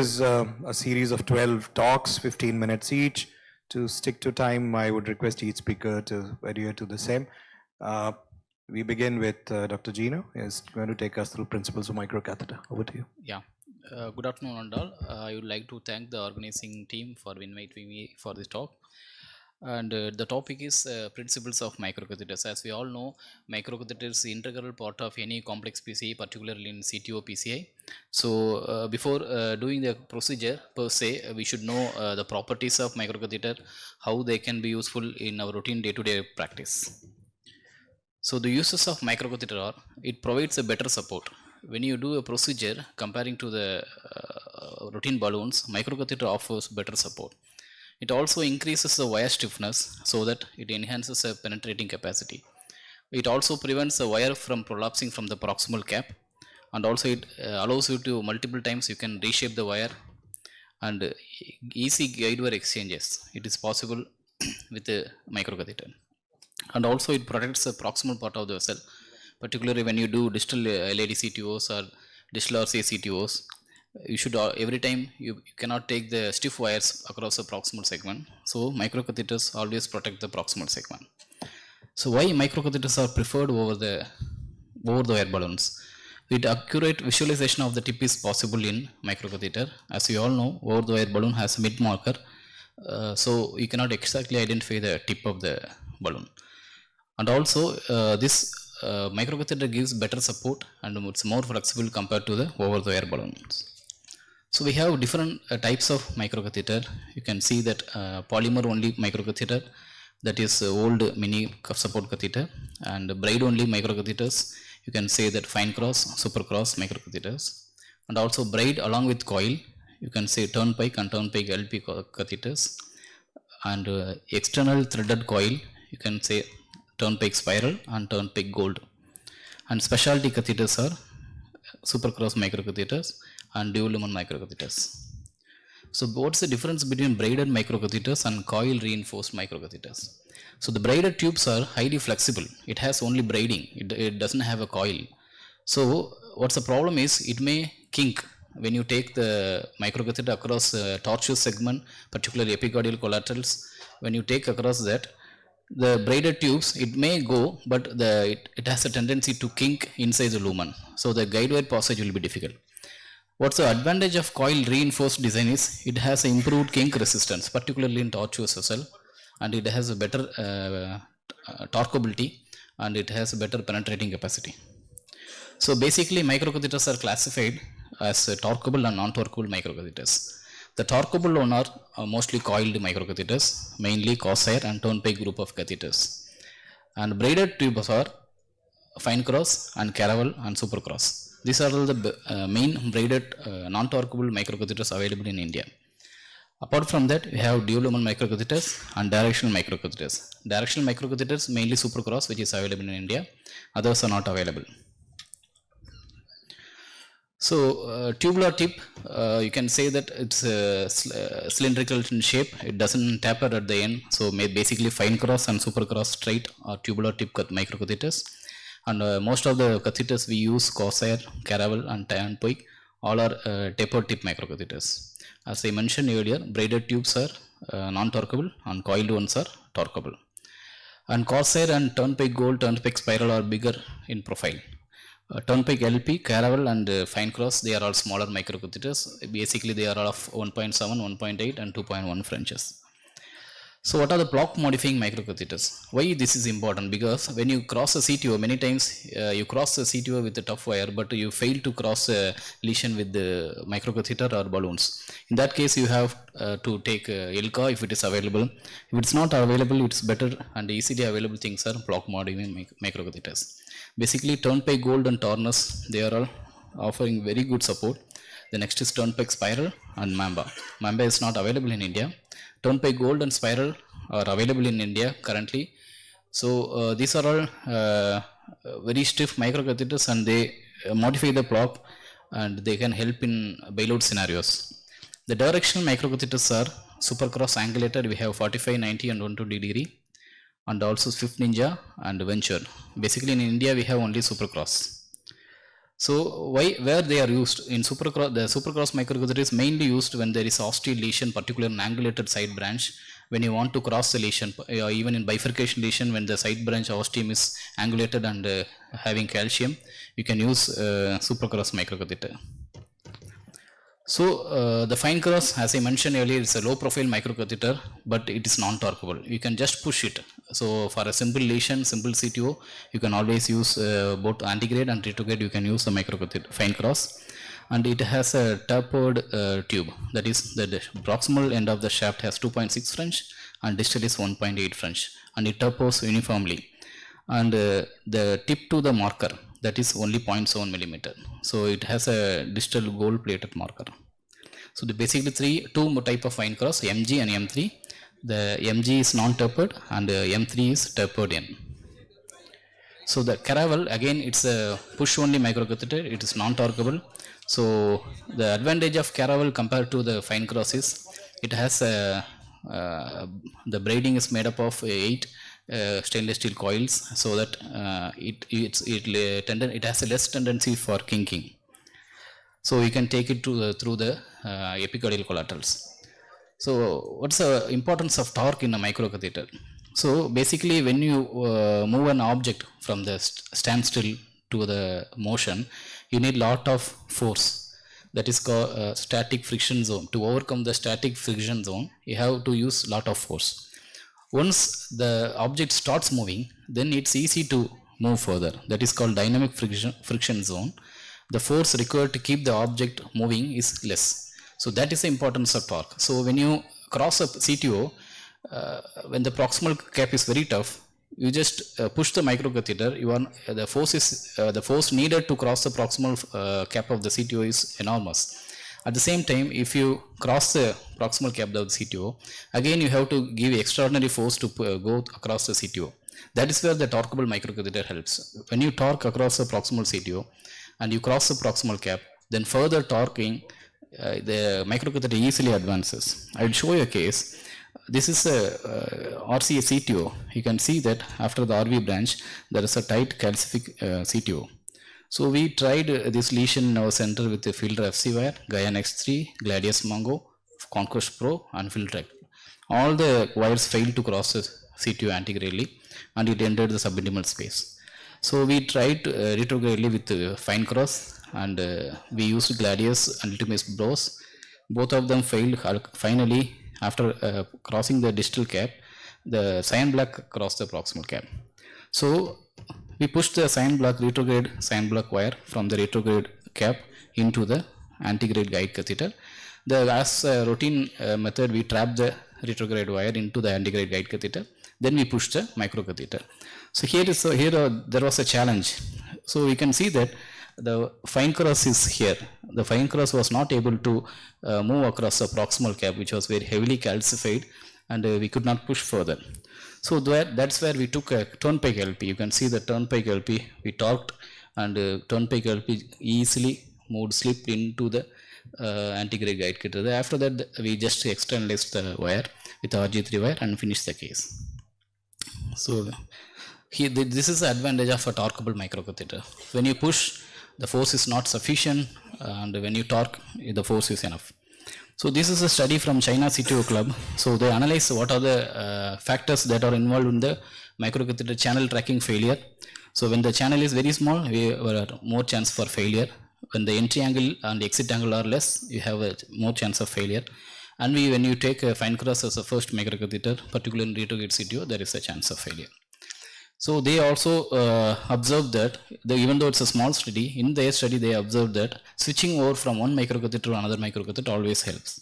is a series of 12 talks, 15 minutes each. To stick to time, I would request each speaker to adhere to the same. We begin with Dr. Jino, who is going to take us through principles of microcatheter. Over to you. Yeah. Good afternoon, all. I would like to thank the organizing team for inviting me for this talk. And the topic is principles of microcatheters. As we all know, microcatheter is an integral part of any complex PCI, particularly in CTO PCI. So before doing the procedure per se, we should know the properties of microcatheter, how they can be useful in our routine day-to-day practice. So the uses of microcatheter are, it provides a better support. When you do a procedure comparing to the routine balloons, microcatheter offers better support. It also increases the wire stiffness so that it enhances the penetrating capacity. It also prevents the wire from prolapsing from the proximal cap, and also it allows you to multiple times you can reshape the wire, and easy guide wire exchanges. It is possible with the microcatheter. And also it protects the proximal part of the vessel, particularly when you do distal LAD CTOs or distal RCA CTOs. You should every time you cannot take the stiff wires across the proximal segment. So microcatheters always protect the proximal segment. So why microcatheters are preferred over the wire balloons? With accurate visualization of the tip is possible in microcatheter. As you all know, over the wire balloon has a mid marker, so you cannot exactly identify the tip of the balloon. And also this microcatheter gives better support and it's more flexible compared to the over the wire balloons. So we have different types of microcatheter. You can see that polymer only microcatheter, that is old mini cuff support catheter, and braid only microcatheters. You can say that fine cross, super cross microcatheters, and also braid along with coil. You can say turnpike and turnpike LP catheters, and external threaded coil. You can say turnpike spiral and turnpike gold. And specialty catheters are super cross microcatheters and dual lumen microcatheters. So what's the difference between braided microcatheters and coil reinforced microcatheters? So the braided tubes are highly flexible. It has only braiding. It doesn't have a coil. So what's the problem is it may kink when you take the microcatheter across the tortuous segment, particularly epicardial collaterals. When you take across that, the braided tubes, it may go, but it has a tendency to kink inside the lumen. So the guide wire passage will be difficult. What's the advantage of coil reinforced design is it has improved kink resistance, particularly in tortuous vessel, and it has a better torquability, and it has a better penetrating capacity. So basically microcatheters are classified as torquable and non-torquable microcatheters. The torquable one are mostly coiled microcatheters, mainly Corsair and turnpike group of catheters. And braided tubes are fine cross and caravel and super cross. These are all the main braided non-torquable microcatheters available in India. Apart from that, we have dual lumen microcatheters and directional microcatheters. Directional microcatheters mainly super cross, which is available in India. Others are not available. So tubular tip, you can say that it's cylindrical in shape. It doesn't taper at the end. So basically fine cross and super cross straight or tubular tip microcatheters. And most of the catheters we use, Corsair, Caravel and turnpike, all are tapered tip microcatheters. As I mentioned earlier, braided tubes are non-torquable and coiled ones are torquable. And Corsair and turnpike gold, turnpike spiral are bigger in profile. Turnpike LP, Caravel and fine cross, they are all smaller microcatheters. Basically they are all of 1.7, 1.8 and 2.1 Frenches. So what are the block modifying microcatheters? Why this is important? Because when you cross a CTO, many times you cross the CTO with a tough wire, but you fail to cross a lesion with the microcatheter or balloons. In that case, you have to take ILCA if it is available. If it's not available, it's better and easily available things are block modifying microcatheters. Basically, turnpike gold and tornus, they are all offering very good support. The next is turnpike spiral and Mamba. Mamba is not available in India. Turnpike gold and spiral are available in India currently. So these are all very stiff microcatheters and they modify the block and they can help in bailout scenarios. The directional microcatheters are supercross angulated. We have 45, 90 and 120 degree, and also Swift Ninja and Venture. Basically in India we have only supercross. So where they are used in the supercross microcatheter is mainly used when there is osteal lesion, particularly an angulated side branch. When you want to cross the lesion, even in bifurcation lesion, when the side branch ostium is angulated and having calcium, you can use supercross microcatheter. So the fine cross, as I mentioned earlier, is a low profile microcatheter, but it is non-torqueable. You can just push it. So for a simple lesion, simple CTO, you can always use both antegrade and retrograde. You can use the microcatheter fine cross, and it has a tapered tube. That is, the proximal end of the shaft has 2.6 French and distal is 1.8 French, and it tapers uniformly. And the tip to the marker, that is only 0.7 millimeter. So it has a distal gold plated marker. So the basically two type of fine cross, MG and M3. The MG is non-tapered and M3 is tapered in. So the caravel, again, it's a push only microcatheter. It is non-torqueable. So the advantage of caravel compared to the fine cross is it has a the braiding is made up of 8 stainless steel coils, so that it has a less tendency for kinking. So you can take it through the epicardial collaterals. So what's the importance of torque in a microcatheter? So basically, when you move an object from the standstill to the motion, you need lot of force. That is called static friction zone. To overcome the static friction zone, you have to use lot of force. Once the object starts moving, then it's easy to move further. That is called dynamic friction zone. The force required to keep the object moving is less. So that is the importance of torque. So when you cross a CTO, when the proximal cap is very tough, you just push the microcatheter. The force needed to cross the proximal cap of the CTO is enormous. At the same time, if you cross the proximal cap of the CTO, again you have to give extraordinary force to go across the CTO. That is where the torqueable microcatheter helps. When you torque across the proximal CTO and you cross the proximal cap, then further torquing, the microcatheter easily advances. I will show you a case. This is a RCA CTO. You can see that after the RV branch, there is a tight calcific CTO. So we tried this lesion in our center with the Filter FC wire, Gaian X3, Gladius Mongo, Conquest Pro, and Filter. All the wires failed to cross the CTO antegrade and it entered the subintimal space. So we tried retrogradely with fine cross, and we used Gladius and Ultimus Bros. Both of them failed. Finally, after crossing the distal cap, the cyan black crossed the proximal cap. So we pushed the cyan black wire from the retrograde cap into the antegrade guide catheter. As a routine method, we trap the retrograde wire into the antegrade guide catheter. Then we push the microcatheter. So there was a challenge. So we can see that the fine cross is here. The fine cross was not able to move across the proximal cap, which was very heavily calcified, and we could not push further. So that's where we took a turnpike LP. You can see the turnpike LP. We torqued, and turnpike LP easily slipped into the antegrade guide catheter. After that, we just externalized the wire with RG3 wire and finished the case. So this is the advantage of a torqueable microcatheter. When you push, the force is not sufficient, and when you torque, the force is enough. So this is a study from China CTO Club. So they analyze what are the factors that are involved in the microcatheter channel tracking failure. So when the channel is very small, we have more chance for failure. When the entry angle and exit angle are less, you have a more chance of failure. And when you take a fine cross as a first microcatheter, particularly in retrograde CTO, there is a chance of failure. So they also observed that even though it's a small study, in their study they observed that switching over from one microcatheter to another microcatheter always helps.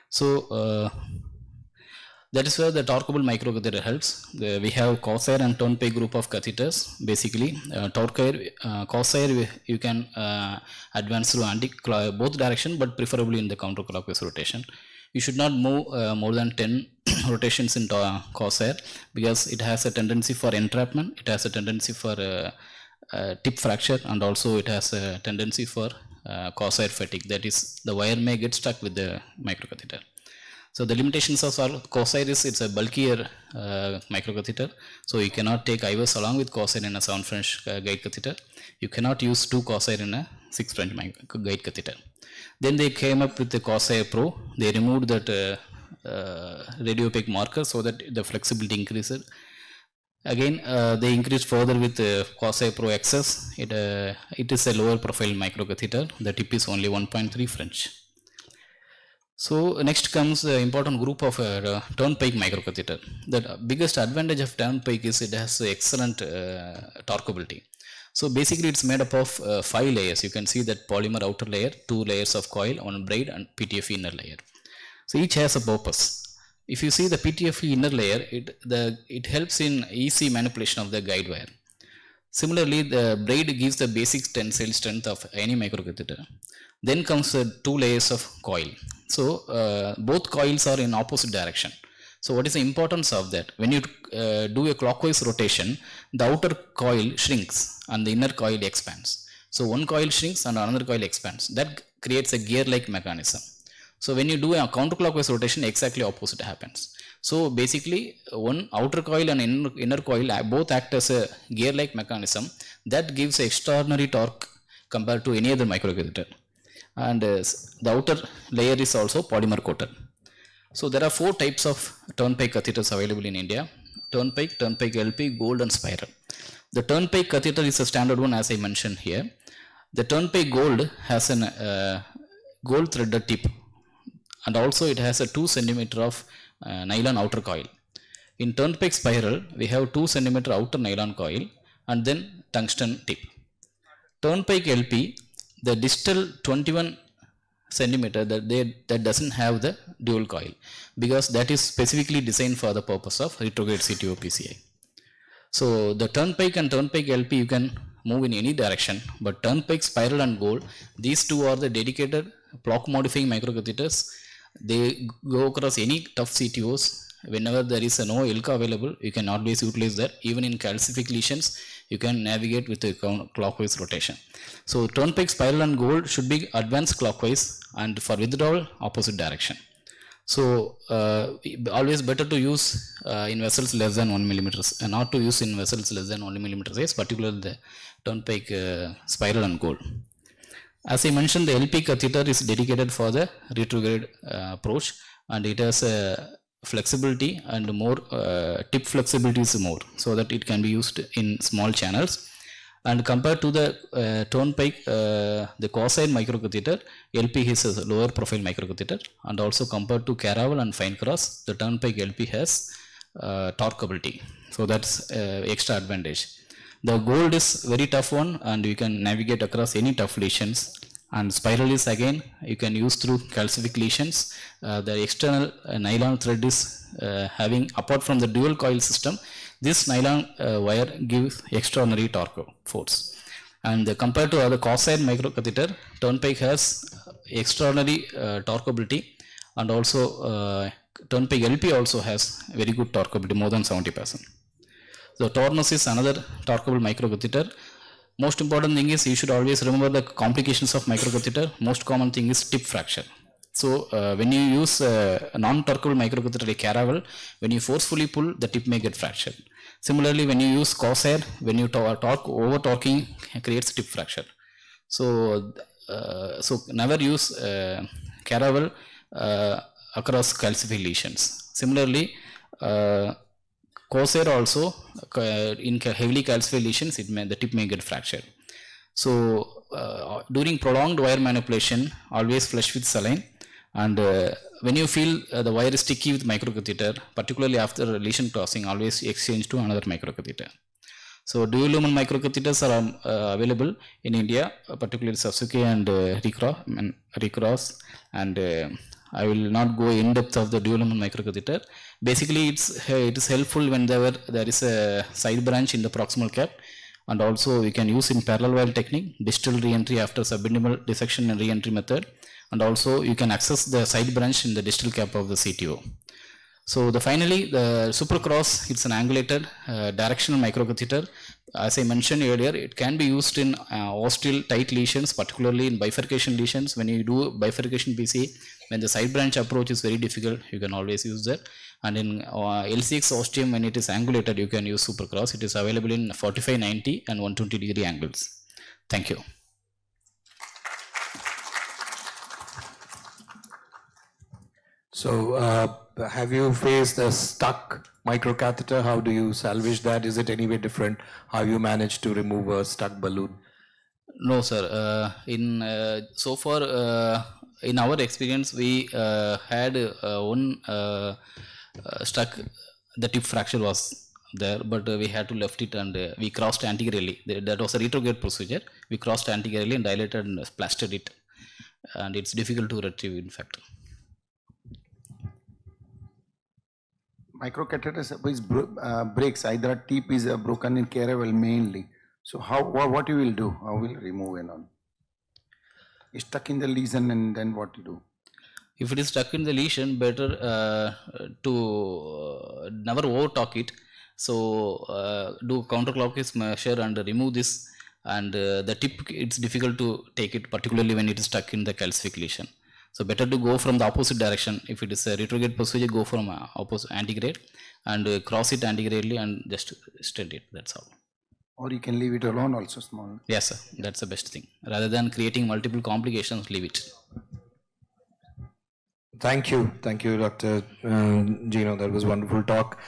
So that is where the torqueable microcatheter helps. We have Corsair and turnpike group of catheters. Basically, Corsair you can advance through both direction, but preferably in the counterclockwise rotation. You should not move more than 10 rotations in Corsair, because it has a tendency for entrapment, it has a tendency for tip fracture, and also it has a tendency for Corsair fatigue. That is, the wire may get stuck with the microcatheter. So the limitations of Corsair is it's a bulkier microcatheter. So you cannot take IVS along with Corsair in a 7 French guide catheter. You cannot use 2 Corsair in a 6 French guide catheter. Then they came up with the Corsair Pro. They removed that radiopaque marker so that the flexibility increases. Again, they increased further with Corsair Pro XS. It is a lower profile microcatheter. The tip is only 1.3 French. So next comes the important group of turnpike microcatheter. The biggest advantage of turnpike is it has excellent torqueability. So basically it's made up of 5 layers. You can see that polymer outer layer, 2 layers of coil, 1 braid and PTFE inner layer. So each has a purpose. If you see the PTFE inner layer, it helps in easy manipulation of the guide wire. Similarly, the braid gives the basic tensile strength of any microcatheter. Then comes 2 layers of coil. So both coils are in opposite direction. So what is the importance of that? When you do a clockwise rotation, the outer coil shrinks and the inner coil expands. So one coil shrinks and another coil expands. That creates a gear-like mechanism. So when you do a counterclockwise rotation, exactly opposite happens. So basically, one outer coil and inner coil both act as a gear-like mechanism that gives extraordinary torque compared to any other microcatheter. And the outer layer is also polymer coated. So there are 4 types of turnpike catheters available in India: turnpike, turnpike LP, gold and spiral. The turnpike catheter is a standard one, as I mentioned here. The turnpike gold has a gold threaded tip, and also it has a 2 cm of nylon outer coil. In turnpike spiral, we have 2 cm outer nylon coil and then tungsten tip. Turnpike LP, the distal 21 centimeter that doesn't have the dual coil, because that is specifically designed for the purpose of retrograde CTO PCI. So the turnpike and turnpike LP you can move in any direction, but turnpike spiral and gold, these 2 are the dedicated block modifying microcatheters. They go across any tough CTOs. Whenever there is no ILCA available, you can always utilize that. Even in calcific lesions, you can navigate with a clockwise rotation. So turnpike spiral and gold should be advanced clockwise, and for withdrawal, opposite direction. So always better to use in vessels less than 1 mm, and not to use in vessels less than 1 mm size, particularly the turnpike spiral and gold. As I mentioned, the LP catheter is dedicated for the retrograde approach, and it has a flexibility and more tip flexibility is more, so that it can be used in small channels. And compared to the turnpike, the Corsair microcatheter, LP is a lower profile microcatheter, and also compared to caravel and fine cross, the turnpike LP has torqueability. So that's extra advantage. The gold is very tough one, and you can navigate across any tough lesions. And spiral is again you can use through calcific lesions. The external nylon thread is having, apart from the dual coil system, this nylon wire gives extraordinary torque force. And compared to other Corsair microcatheter, turnpike has extraordinary torqueability, and also turnpike LP also has very good torqueability, more than 70%. So tornus is another torqueable microcatheter. Most important thing is you should always remember the complications of microcatheter. Most common thing is tip fracture. So when you use a non-torqueable microcatheter like caravel, when you forcefully pull, the tip may get fractured. Similarly, when you use Corsair, when you torque, over torquing creates tip fracture. So never use caravel across calcific lesions. Similarly, Corsair also in heavily calcified lesions, the tip may get fractured. So during prolonged wire manipulation, always flush with saline. And when you feel the wire is sticky with microcatheter, particularly after lesion crossing, always exchange to another microcatheter. So dual lumen microcatheters are available in India, particularly Sasuke and Recross, and I will not go in depth of the dual lumen microcatheter. Basically, it is helpful when there is a side branch in the proximal cap, and also we can use in parallel wire technique, distal re-entry after subintimal dissection and re-entry method, and also you can access the side branch in the distal cap of the CTO. So finally, the supercross, it's an angulated directional microcatheter. As I mentioned earlier, it can be used in ostial tight lesions, particularly in bifurcation lesions. When you do bifurcation PC, when the side branch approach is very difficult, you can always use that. And in LCX ostium, when it is angulated, you can use supercross. It is available in 45, 90 and 120 degree angles. Thank you. So, have you faced a stuck microcatheter? How do you salvage that? Is it any way different? How you manage to remove a stuck balloon? No, sir. So far, in our experience, we had one stuck. The tip fracture was there, but we had to left it and we crossed anteriorly. That was a retrograde procedure. We crossed anteriorly and dilated and plastered it, and it's difficult to retrieve. In fact, Microcatheter breaks. Either a tip is broken in caravel mainly. So what you will do? How will you remove and all? It's stuck in the lesion, and then what you do? if it is stuck in the lesion, better to never over talk it. So do counterclockwise measure and remove this. And the tip, it's difficult to take it, particularly when it is stuck in the calcific lesion. So better to go from the opposite direction. If it is a retrograde procedure, go from opposite antegrade and cross it antegradely and just stent it. That's all. Or you can leave it alone also small. Yes, sir. That's the best thing. Rather than creating multiple complications, leave it. Thank you, Dr. Jino. That was wonderful talk.